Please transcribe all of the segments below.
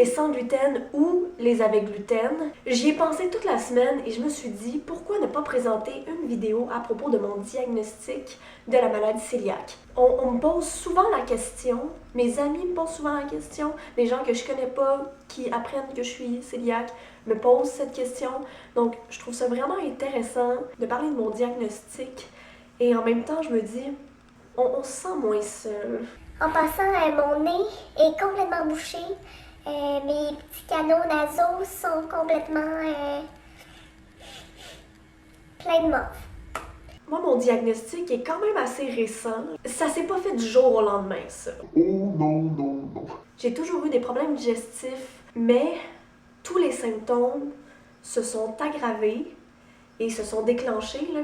sans gluten ou les avec gluten. J'y ai pensé toute la semaine et je me suis dit pourquoi ne pas présenter une vidéo à propos de mon diagnostic de la maladie cœliaque. On me pose souvent la question, mes amis me posent souvent la question, les gens que je connais pas qui apprennent que je suis cœliaque me posent cette question. Donc je trouve ça vraiment intéressant de parler de mon diagnostic et en même temps je me dis on se sent moins seul. En passant, mon nez est complètement bouché. Mes petits canaux nasaux sont complètement pleins de morve. Moi, mon diagnostic est quand même assez récent. Ça s'est pas fait du jour au lendemain, ça. Oh non, non, non. J'ai toujours eu des problèmes digestifs, mais tous les symptômes se sont aggravés et se sont déclenchés, là,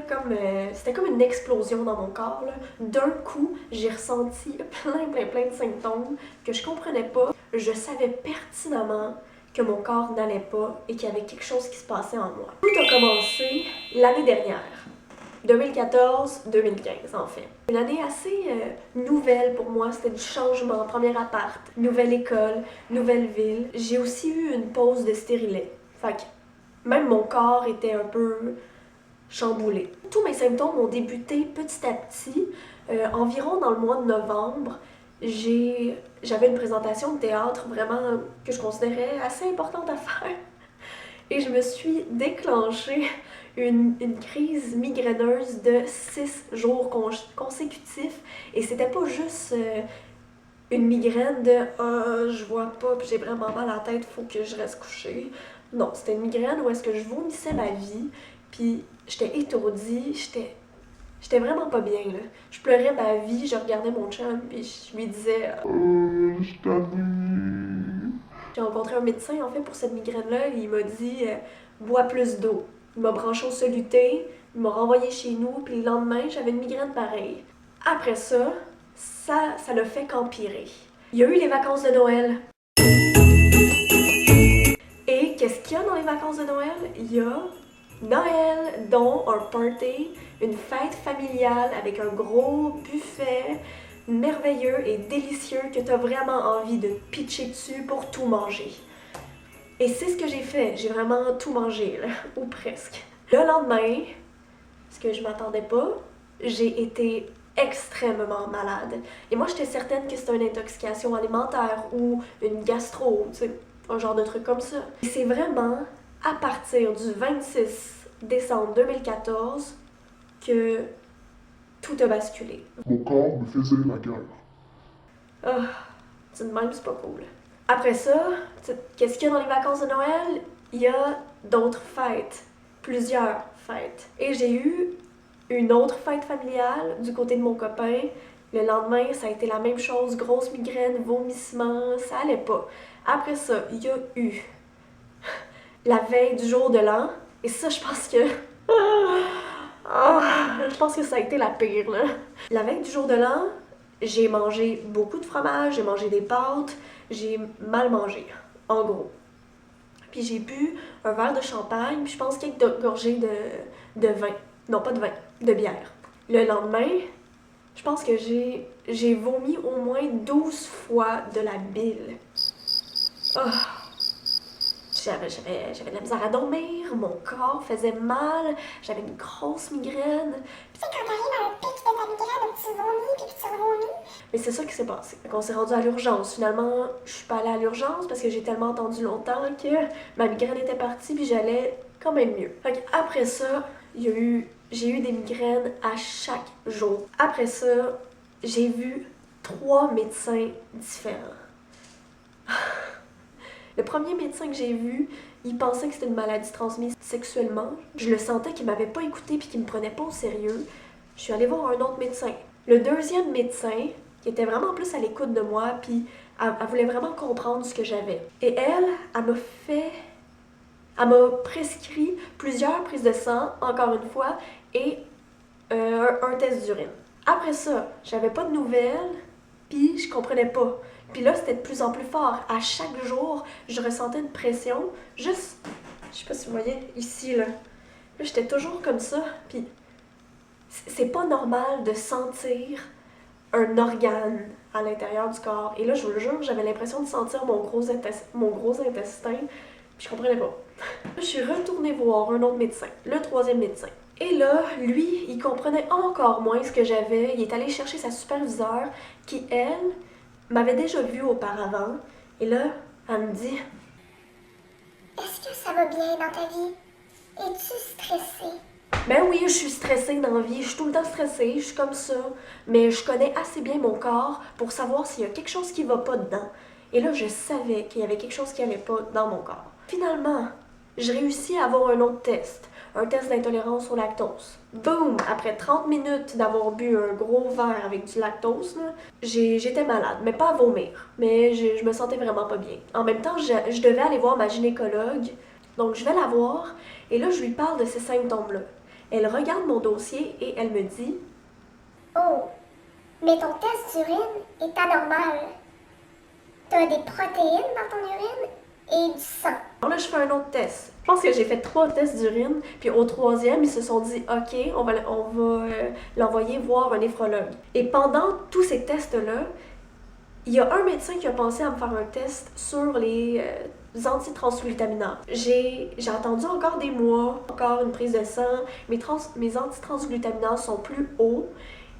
c'était comme une explosion dans mon corps. Là. D'un coup, j'ai ressenti plein de symptômes que je comprenais pas. Je savais pertinemment que mon corps n'allait pas et qu'il y avait quelque chose qui se passait en moi. Tout a commencé l'année dernière. 2014-2015 en fait. Une année assez nouvelle pour moi, c'était du changement, premier appart, nouvelle école, nouvelle ville. J'ai aussi eu une pause de stérilet. Fait que même mon corps était un peu chamboulé. Tous mes symptômes ont débuté petit à petit. Environ dans le mois de novembre, j'avais une présentation de théâtre vraiment que je considérais assez importante à faire. Et je me suis déclenchée une crise migraineuse de 6 jours consécutifs. Et c'était pas juste une migraine de je vois pas, puis j'ai vraiment mal à la tête, faut que je reste couchée. Non, c'était une migraine où est-ce que je vomissais ma vie, puis j'étais étourdie, j'étais vraiment pas bien, là. Je pleurais ma vie, je regardais mon chum, puis je lui disais je t'ennuie. J'ai rencontré un médecin, en fait, pour cette migraine-là, et il m'a dit bois plus d'eau. Il m'a branché au soluté, il m'a renvoyé chez nous, puis le lendemain, j'avais une migraine pareille. Après ça l'a fait qu'empirer. Il y a eu les vacances de Noël. Et qu'est-ce qu'il y a dans les vacances de Noël? Il y a Noël, dont un party, une fête familiale avec un gros buffet merveilleux et délicieux que tu as vraiment envie de pitcher dessus pour tout manger. Et c'est ce que j'ai fait, j'ai vraiment tout mangé, là, ou presque. Le lendemain, ce que je m'attendais pas, j'ai été extrêmement malade. Et moi, j'étais certaine que c'était une intoxication alimentaire ou une gastro, tu sais, un genre de truc comme ça. Et c'est vraiment à partir du 26 décembre 2014 que tout a basculé. Mon corps me faisait la guerre. Ah, c'est de même, c'est pas cool. Après ça, qu'est-ce qu'il y a dans les vacances de Noël? Il y a d'autres fêtes, plusieurs fêtes. Et j'ai eu une autre fête familiale du côté de mon copain. Le lendemain, ça a été la même chose, grosse migraine, vomissement, ça allait pas. Après ça, il y a eu la veille du jour de l'an. Et ça, je pense que... je pense que ça a été la pire, là. La veille du jour de l'an, j'ai mangé beaucoup de fromage, j'ai mangé des pâtes, j'ai mal mangé, en gros. Puis j'ai bu un verre de champagne, puis je pense quelques gorgées de vin. Non, pas de vin, de bière. Le lendemain, je pense que j'ai vomi au moins 12 fois de la bile. Oh. J'avais de la misère à dormir, mon corps faisait mal, j'avais une grosse migraine. Tu sais, quand t'arrives à un pic de ta migraine, tu vomis, puis tu revomis. Mais c'est ça qui s'est passé. On s'est rendu à l'urgence. Finalement, je suis pas allée à l'urgence parce que j'ai tellement attendu longtemps que ma migraine était partie puis j'allais quand même mieux. Fait après ça, j'ai eu des migraines à chaque jour. Après ça, j'ai vu 3 médecins différents. Le premier médecin que j'ai vu, il pensait que c'était une maladie transmise sexuellement. Je le sentais qu'il m'avait pas écouté puis qu'il me prenait pas au sérieux. Je suis allée voir un autre médecin. Le deuxième médecin, qui était vraiment plus à l'écoute de moi, puis elle voulait vraiment comprendre ce que j'avais. Et elle m'a prescrit plusieurs prises de sang, encore une fois, et un test d'urine. Après ça, j'avais pas de nouvelles, puis je comprenais pas. Puis là, c'était de plus en plus fort. À chaque jour, je ressentais une pression. Juste, je sais pas si vous voyez, ici, là. Là, j'étais toujours comme ça. Puis c'est pas normal de sentir un organe à l'intérieur du corps. Et là, je vous le jure, j'avais l'impression de sentir mon gros intestin, puis je comprenais pas. Je suis retournée voir un autre médecin, le 3e médecin. Et là, lui, il comprenait encore moins ce que j'avais. Il est allé chercher sa superviseure, qui, elle, m'avait déjà vue auparavant. Et là, elle me dit... Est-ce que ça va bien dans ta vie? Es-tu stressée? Ben oui, je suis stressée dans la vie, je suis tout le temps stressée, je suis comme ça. Mais je connais assez bien mon corps pour savoir s'il y a quelque chose qui va pas dedans. Et là, je savais qu'il y avait quelque chose qui allait pas dans mon corps. Finalement, j'ai réussi à avoir un autre test. Un test d'intolérance au lactose. Boum! Après 30 minutes d'avoir bu un gros verre avec du lactose, j'étais malade, mais pas à vomir. Mais je me sentais vraiment pas bien. En même temps, je devais aller voir ma gynécologue. Donc, je vais la voir et là, je lui parle de ces symptômes-là. Elle regarde mon dossier et elle me dit... Oh, mais ton test d'urine est anormal. T'as des protéines dans ton urine et du sang. Alors là, je fais un autre test. Je pense que j'ai fait 3 tests d'urine, puis au 3e, ils se sont dit « Ok, on va l'envoyer voir un néphrologue. » Et pendant tous ces tests-là, il y a un médecin qui a pensé à me faire un test sur les antitransglutaminants. J'ai attendu encore des mois, encore une prise de sang, mes antitransglutaminants sont plus hauts.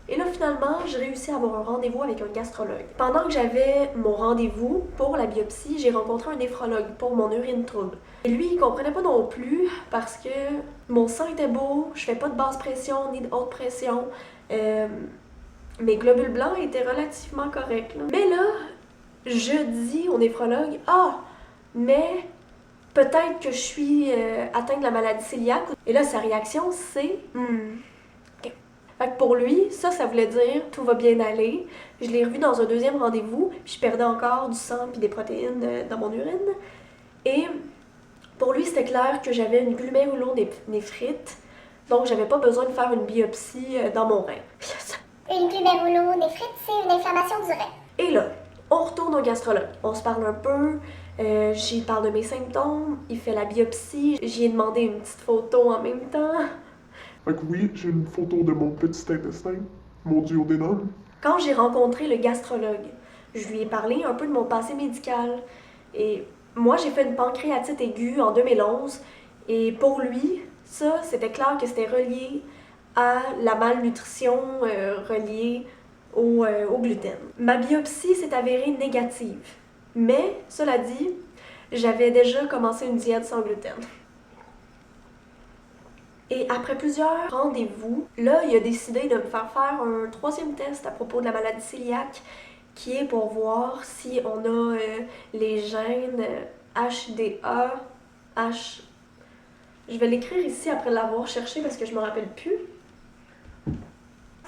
Et là, finalement, j'ai réussi à avoir un rendez-vous avec un gastrologue. Pendant que j'avais mon rendez-vous pour la biopsie, j'ai rencontré un néphrologue pour mon urine trouble. Et lui, il comprenait pas non plus parce que mon sang était beau, je fais pas de basse pression ni de haute pression. Mes globules blancs étaient relativement corrects. Là. Mais là, je dis au néphrologue, « Ah, mais peut-être que je suis atteinte de la maladie cœliaque. » Et là, sa réaction, c'est « Fait que pour lui, ça voulait dire tout va bien aller. Je l'ai revu dans un 2e rendez-vous, puis je perdais encore du sang puis des protéines dans mon urine. Et pour lui, c'était clair que j'avais une glomérulonéphrite, donc j'avais pas besoin de faire une biopsie dans mon rein. Une glomérulonéphrite, c'est une inflammation du rein. Et là, on retourne au gastrologue. On se parle un peu, j'y parle de mes symptômes, il fait la biopsie, j'y ai demandé une petite photo en même temps. Fait que oui, j'ai une photo de mon petit intestin, mon duodénum. Quand j'ai rencontré le gastrologue, je lui ai parlé un peu de mon passé médical. Et moi, j'ai fait une pancréatite aiguë en 2011. Et pour lui, ça, c'était clair que c'était relié à la malnutrition reliée au gluten. Ma biopsie s'est avérée négative. Mais, cela dit, j'avais déjà commencé une diète sans gluten. Et après plusieurs rendez-vous, là, il a décidé de me faire un 3e test à propos de la maladie cœliaque, qui est pour voir si on a les gènes HDA, Je vais l'écrire ici après l'avoir cherché parce que je me rappelle plus.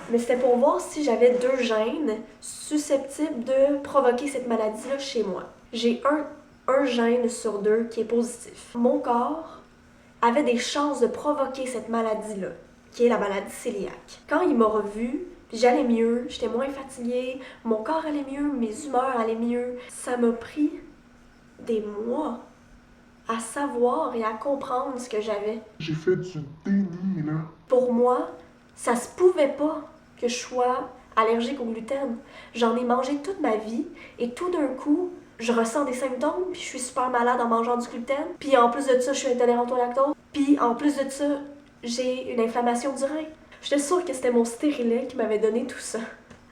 Mais c'était pour voir si j'avais 2 gènes susceptibles de provoquer cette maladie-là chez moi. J'ai un gène sur 2 qui est positif. Mon corps avait des chances de provoquer cette maladie-là, qui est la maladie cœliaque. Quand il m'a revue, j'allais mieux, j'étais moins fatiguée, mon corps allait mieux, mes humeurs allaient mieux. Ça m'a pris des mois à savoir et à comprendre ce que j'avais. J'ai fait du déni, là. Pour moi, ça se pouvait pas que je sois allergique au gluten. J'en ai mangé toute ma vie et tout d'un coup, je ressens des symptômes, puis je suis super malade en mangeant du gluten. Puis en plus de ça, je suis intolérante au lactose. Puis en plus de ça, j'ai une inflammation du rein. J'étais sûre que c'était mon stérilet qui m'avait donné tout ça.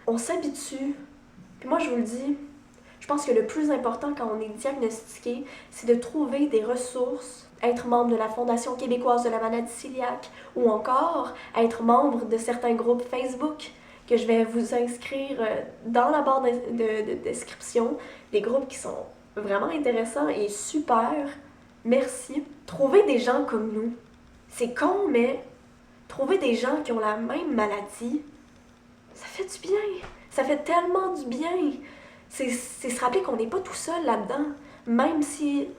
On s'habitue. Puis moi, je vous le dis, je pense que le plus important quand on est diagnostiqué, c'est de trouver des ressources, être membre de la Fondation québécoise de la maladie cœliaque ou encore être membre de certains groupes Facebook que je vais vous inscrire dans la barre de description. Des groupes qui sont vraiment intéressants et super. Merci. Trouver des gens comme nous. C'est con, mais trouver des gens qui ont la même maladie, ça fait du bien. Ça fait tellement du bien. C'est se rappeler qu'on n'est pas tout seul là-dedans. Même si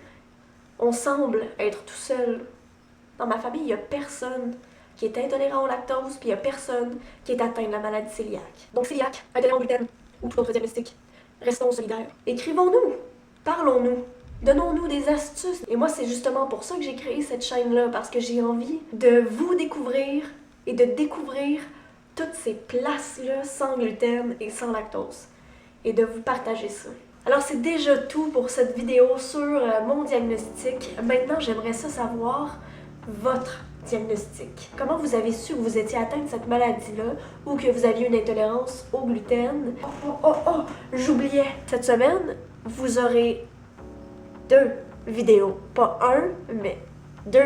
on semble être tout seul. Dans ma famille, il n'y a personne qui est intolérant au lactose, puis il n'y a personne qui est atteint de la maladie cœliaque. Donc cœliaque, intolérant au gluten ou tout autre diagnostic, restons solidaires. Écrivons-nous, parlons-nous, donnons-nous des astuces. Et moi, c'est justement pour ça que j'ai créé cette chaîne-là, parce que j'ai envie de vous découvrir et de découvrir toutes ces places-là sans gluten et sans lactose et de vous partager ça. Alors c'est déjà tout pour cette vidéo sur mon diagnostic. Maintenant, j'aimerais ça savoir votre diagnostic. Comment vous avez su que vous étiez atteinte de cette maladie-là ou que vous aviez une intolérance au gluten? J'oubliais. Cette semaine, vous aurez 2 vidéos. Pas un, mais 2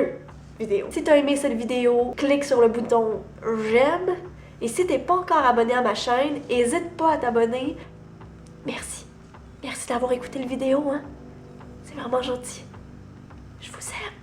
vidéos. Si tu as aimé cette vidéo, clique sur le bouton j'aime. Et si tu n'es pas encore abonné à ma chaîne, n'hésite pas à t'abonner. Merci. Merci d'avoir écouté la vidéo, hein. C'est vraiment gentil. Je vous aime.